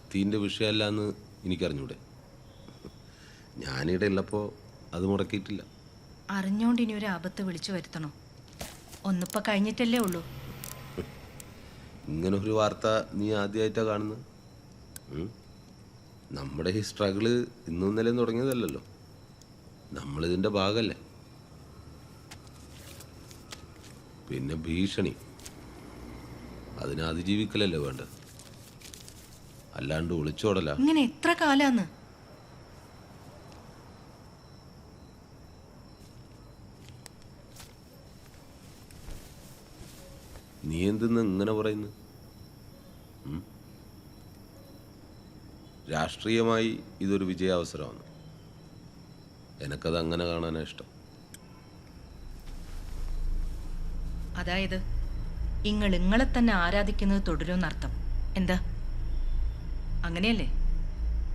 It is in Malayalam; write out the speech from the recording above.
ഭക്തിൻ്റെ വിഷയമല്ല എന്ന് എനിക്കറിഞ്ഞൂടെ. ഞാനിവിടെ ഉള്ളപ്പോൾ അത് മുടക്കിയിട്ടില്ല. അറിഞ്ഞോണ്ട് ഇനി ഒരു ആപത്ത് വിളിച്ചു വരുത്തണോ? ഒന്നിപ്പോൾ കഴിഞ്ഞിട്ടല്ലേ ഉള്ളൂ. ഇങ്ങനെ ഒരു വാർത്ത നീ ആദ്യമായിട്ടാണ് കാണുന്നത്. നമ്മുടെ ഈ സ്ട്രഗിള് ഇന്നും ഇന്നലെയും തുടങ്ങിയതല്ലല്ലോ. നമ്മളിതിൻ്റെ ഭാഗമല്ലേ. പിന്നെ ഭീഷണി, അതിനെ അതിജീവിക്കലല്ലേ വേണ്ടത്, അല്ലാണ്ട് ഒളിച്ചോടല. ഇങ്ങനെ എത്ര കാലാന്ന്? നീ എന്തെന്ന് ഇങ്ങനെ പറയുന്നു? രാഷ്ട്രീയമായി ഇതൊരു വിജയാവസരമാണ്. എനക്കത് അങ്ങനെ കാണാനാണ് ഇഷ്ടം. അതായത് ഇങ്ങളെ തന്നെ ആരാധിക്കുന്നത് തുടരുമെന്നർത്ഥം. എന്താ, അങ്ങനെയല്ലേ?